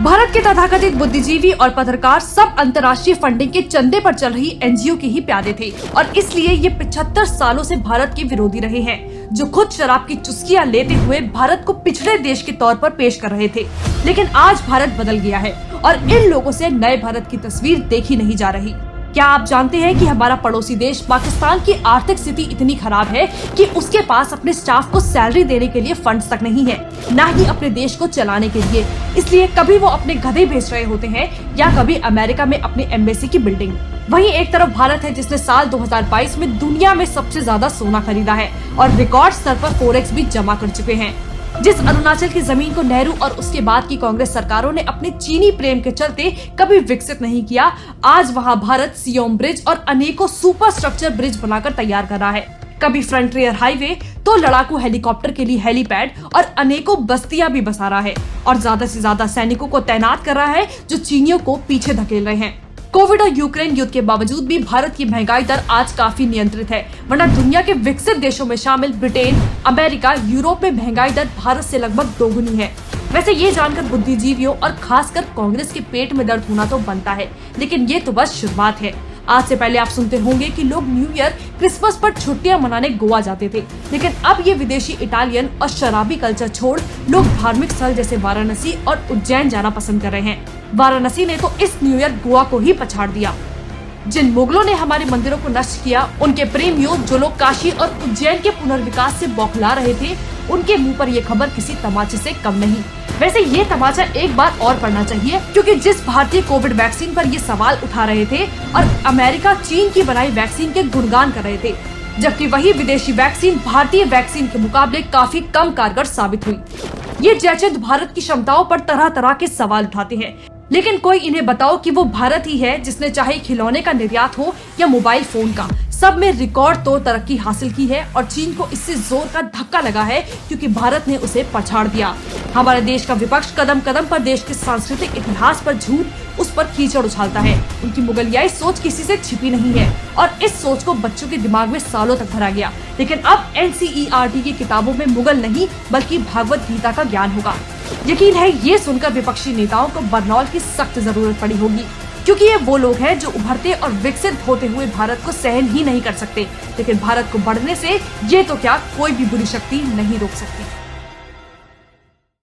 भारत के तथाकथित बुद्धिजीवी और पत्रकार सब अंतर्राष्ट्रीय फंडिंग के चंदे पर चल रही एनजीओ के ही प्यादे थे और इसलिए ये 75 सालों से भारत के विरोधी रहे हैं, जो खुद शराब की चुस्कियां लेते हुए भारत को पिछड़े देश के तौर पर पेश कर रहे थे। लेकिन आज भारत बदल गया है और इन लोगों से नए भारत की तस्वीर देखी नहीं जा रही। क्या आप जानते हैं कि हमारा पड़ोसी देश पाकिस्तान की आर्थिक स्थिति इतनी खराब है कि उसके पास अपने स्टाफ को सैलरी देने के लिए फंड्स तक नहीं है, न ही अपने देश को चलाने के लिए। इसलिए कभी वो अपने गधे भेज रहे होते हैं या कभी अमेरिका में अपनी एम्बेसी की बिल्डिंग। वहीं एक तरफ भारत है जिसने साल 2022 में दुनिया में सबसे ज्यादा सोना खरीदा है और रिकॉर्ड स्तर पर फॉरेक्स भी जमा कर चुके हैं। जिस अरुणाचल की जमीन को नेहरू और उसके बाद की कांग्रेस सरकारों ने अपने चीनी प्रेम के चलते कभी विकसित नहीं किया, आज वहां भारत सियोम ब्रिज और अनेकों सुपर स्ट्रक्चर ब्रिज बनाकर तैयार कर रहा है। कभी फ्रंटियर हाईवे तो लड़ाकू हेलीकॉप्टर के लिए हेलीपैड और अनेकों बस्तियां भी बसा रहा है और ज्यादा से ज्यादा सैनिकों को तैनात कर रहा है जो चीनियों को पीछे धकेल रहे हैं। कोविड और यूक्रेन युद्ध के बावजूद भी भारत की महंगाई दर आज काफी नियंत्रित है, वरना दुनिया के विकसित देशों में शामिल ब्रिटेन, अमेरिका, यूरोप में महंगाई दर भारत से लगभग दोगुनी है। वैसे ये जानकर बुद्धिजीवियों और खासकर कांग्रेस के पेट में दर्द होना तो बनता है, लेकिन ये तो बस शुरुआत है। आज से पहले आप सुनते होंगे कि लोग न्यू ईयर, क्रिसमस पर छुट्टियां मनाने गोवा जाते थे, लेकिन अब ये विदेशी इटालियन और शराबी कल्चर छोड़ लोग धार्मिक स्थल जैसे वाराणसी और उज्जैन जाना पसंद कर रहे हैं। वाराणसी ने तो इस न्यू ईयर गोवा को ही पछाड़ दिया। जिन मुगलों ने हमारे मंदिरों को नष्ट किया, उनके प्रेमियों जो लोग काशी और उज्जैन के पुनर्विकास से बौखला रहे थे, उनके मुंह पर ये खबर किसी तमाचे से कम नहीं। वैसे ये तमाचा एक बार और पड़ना चाहिए, क्योंकि जिस भारतीय कोविड वैक्सीन पर ये सवाल उठा रहे थे और अमेरिका चीन की बनाई वैक्सीन के गुणगान कर रहे थे, जबकि वही विदेशी वैक्सीन भारतीय वैक्सीन के मुकाबले काफी कम कारगर साबित हुई। ये जयचंद भारत की क्षमताओं पर तरह तरह के सवाल उठाते हैं, लेकिन कोई इन्हें बताओ कि वो भारत ही है जिसने चाहे खिलौने का निर्यात हो या मोबाइल फोन का, सब में रिकॉर्ड तोड़ तरक्की हासिल की है और चीन को इससे जोर का धक्का लगा है क्योंकि भारत ने उसे पछाड़ दिया। हमारे देश का विपक्ष कदम कदम पर देश के सांस्कृतिक इतिहास पर झूठ उस पर कीचड़ उछालता है। उनकी मुगलियाई सोच किसी से छिपी नहीं है और इस सोच को बच्चों के दिमाग में सालों तक भरा गया। लेकिन अब NCERT की किताबों में मुगल नहीं बल्कि भागवत गीता का ज्ञान होगा। यकीन है ये सुनकर विपक्षी नेताओं को बरनौल की सख्त जरूरत पड़ी होगी, क्योंकि ये वो लोग हैं जो उभरते और विकसित होते हुए भारत को सहन ही नहीं कर सकते, लेकिन भारत को बढ़ने से ये तो क्या कोई भी बुरी शक्ति नहीं रोक सकती।